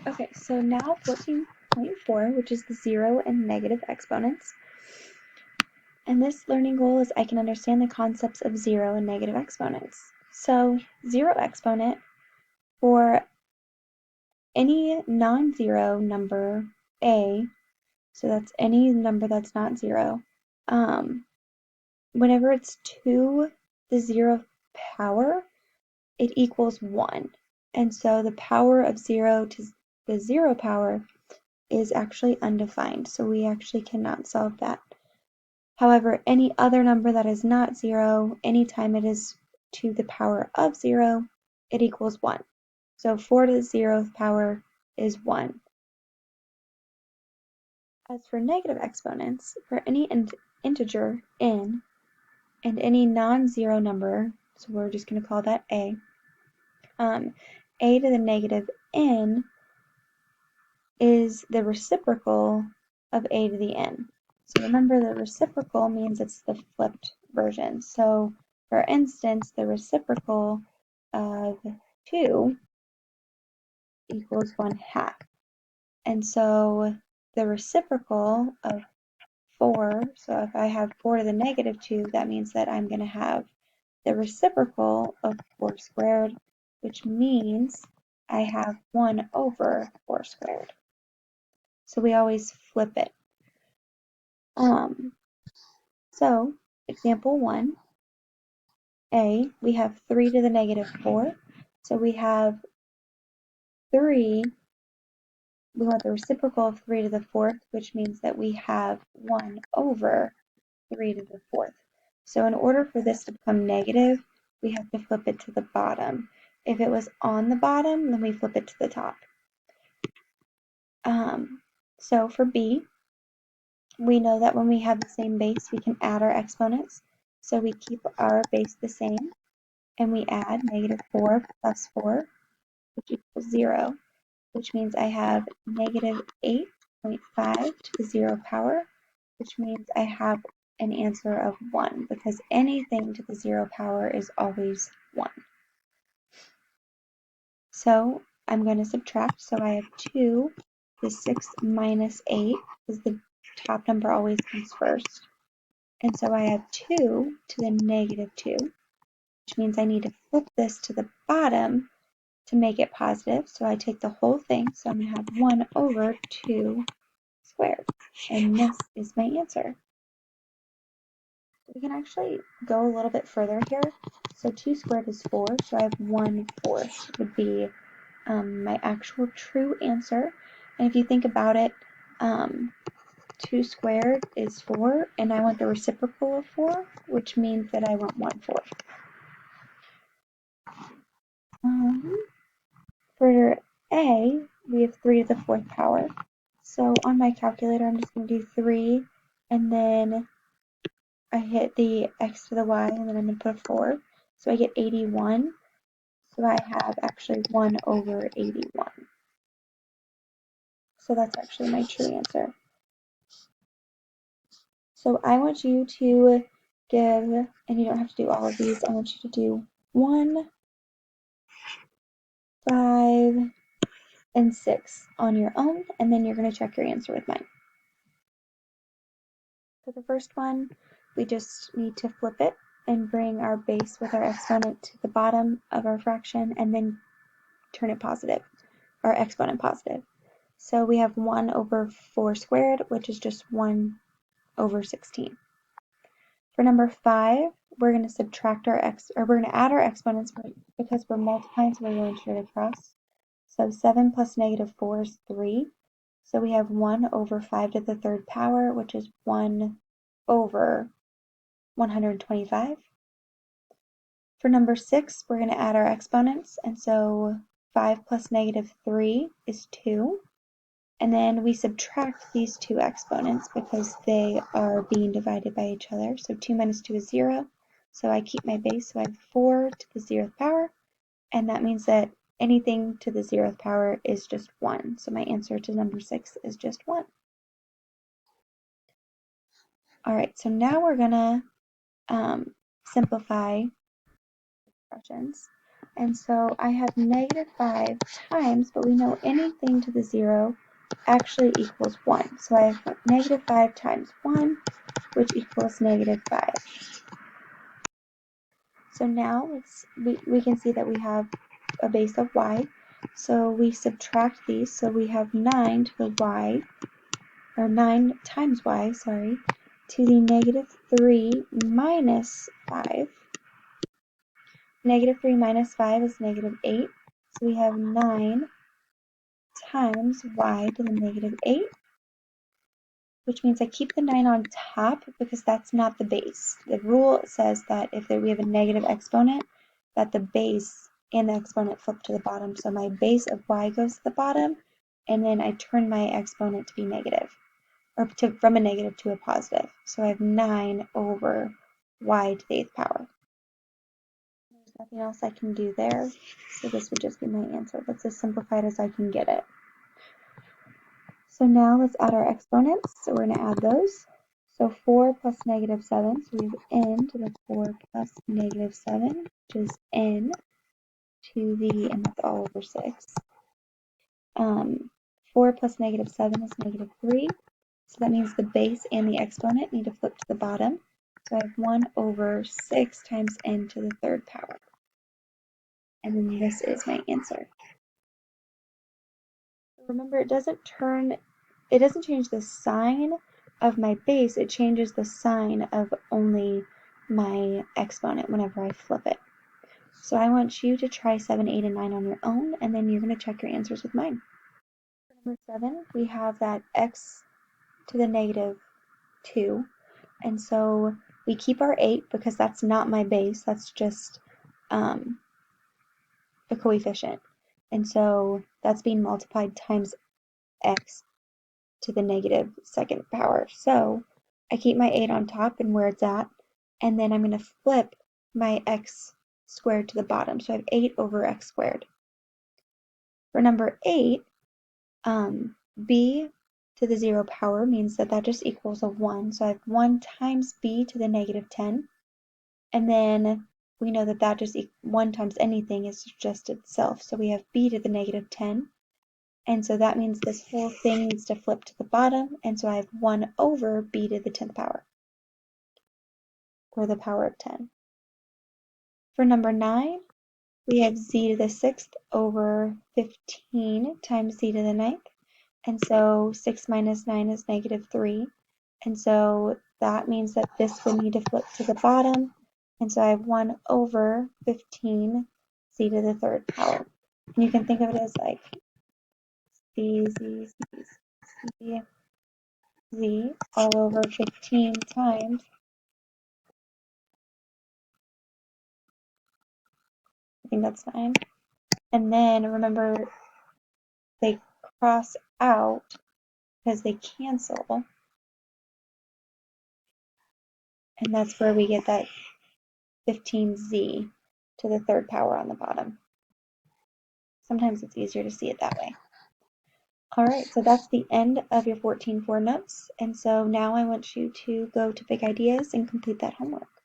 Okay, so now 14.4, which is the zero and negative exponents. And this learning goal is I can understand the concepts of zero and negative exponents. So zero exponent for any non-zero number a, so that's any number that's not zero, whenever it's to the zeroth power, it equals 1. And so the power of 0 to the 0 power is actually undefined, so we actually cannot solve that. However, any other number that is not 0, anytime it is to the power of 0, it equals 1. So 4 to the 0th power is 1. As for negative exponents, for any integer n and any non-zero number, so we're just going to call that a to the negative n is the reciprocal of a to the n. So remember, the reciprocal means it's the flipped version. So for instance, the reciprocal of 2 equals 1/2. And so the reciprocal of 4, so if I have 4 to the negative 2, that means that I'm going to have the reciprocal of 4 squared, which means I have 1 over 4 squared. So we always flip it. So example 1, a, we have 3 to the negative 4. So we have 3, we want the reciprocal of 3 to the 4th, which means that we have 1 over 3 to the 4th. So in order for this to become negative, we have to flip it to the bottom. If it was on the bottom, then we flip it to the top. So for b, we know that when we have the same base, we can add our exponents. So we keep our base the same, and we add negative 4 plus 4, which equals 0, which means I have negative 8.5 to the 0 power, which means I have an answer of 1, because anything to the 0 power is always 1. So I'm going to subtract, so I have 2 to the 6 minus 8, because the top number always comes first. And so I have 2 to the negative 2, which means I need to flip this to the bottom to make it positive. So I take the whole thing, so I'm going to have 1 over 2 squared. And this is my answer. We can actually go a little bit further here. So 2 squared is 4, so I have 1/4 would be my actual true answer. And if you think about it, 2 squared is 4, and I want the reciprocal of 4, which means that I want 1/4. For a, we have 3 to the 4th power. So on my calculator, I'm just going to do 3, and then I hit the x to the y, and then I'm going to put a 4. So I get 81. So I have actually 1 over 81. So that's actually my true answer. So I want you to give, and you don't have to do all of these, I want you to do 1, 5, and 6 on your own, and then you're going to check your answer with mine. For the first one, we just need to flip it and bring our base with our exponent to the bottom of our fraction, and then turn it positive, our exponent positive. So we have 1 over 4 squared, which is just 1 over 16. For number 5, we're going to subtract our we're going to add our exponents because we're multiplying, so we're going straight across. So 7 plus negative 4 is 3. So we have 1 over 5 to the 3rd power, which is 1 over 125. For number 6, we're going to add our exponents, and so 5 plus negative 3 is 2. And then we subtract these two exponents because they are being divided by each other. So 2 minus 2 is 0. So I keep my base, so I have 4 to the 0th power, and that means that anything to the 0th power is just 1. So my answer to number 6 is just 1. All right, so now we're going to simplify expressions. And so I have -5 times, but we know anything to the 0 actually equals 1. So I have -5 times 1, which equals -5. So now we can see that we have a base of y. So we subtract these. So we have 9 to the y, or 9 times y, sorry, to the -3 minus 5. -3 minus 5 is -8. So we have 9 times y to the -8, which means I keep the 9 on top because that's not the base. The rule says that if we have a negative exponent, that the base and the exponent flip to the bottom. So my base of y goes to the bottom, and then I turn my exponent to be negative, or from a negative to a positive. So I have 9 over y to the 8th power. There's nothing else I can do there, so this would just be my answer. That's as simplified as I can get it. So now let's add our exponents. So we're going to add those. So 4 plus -7, so we have n to the 4 plus -7, which is n to the, and that's all over 6. 4 plus -7 is -3. So that means the base and the exponent need to flip to the bottom. So I have 1 over 6 times n to the 3rd power. And then this is my answer. Remember, it doesn't change the sign of my base, it changes the sign of only my exponent whenever I flip it. So I want you to try 7, 8, and 9 on your own, and then you're going to check your answers with mine. For number 7, we have that x to the -2, and so we keep our 8 because that's not my base, that's just a coefficient. And so that's being multiplied times x to the -2nd power. So I keep my 8 on top and where it's at, and then I'm going to flip my x squared to the bottom. So I have 8 over x squared. For number 8, b to the 0 power means that that just equals a 1. So I have 1 times b to the -10. And then we know that that just 1 times anything is just itself. So we have b to the -10. And so that means this whole thing needs to flip to the bottom, and so I have 1 over b to the 10th power, or the power of 10. For number 9, we have z to the 6th over 15 times z to the 9th, and so 6 minus 9 is -3, and so that means that this would need to flip to the bottom, and so I have 1 over 15 z to the 3rd power. And you can think of it as like z all over 15 times. I think that's 9. And then remember, they cross out because they cancel. And that's where we get that 15z to the 3rd power on the bottom. Sometimes it's easier to see it that way. All right, so that's the end of your 14.4 notes. And so now I want you to go to Big Ideas and complete that homework.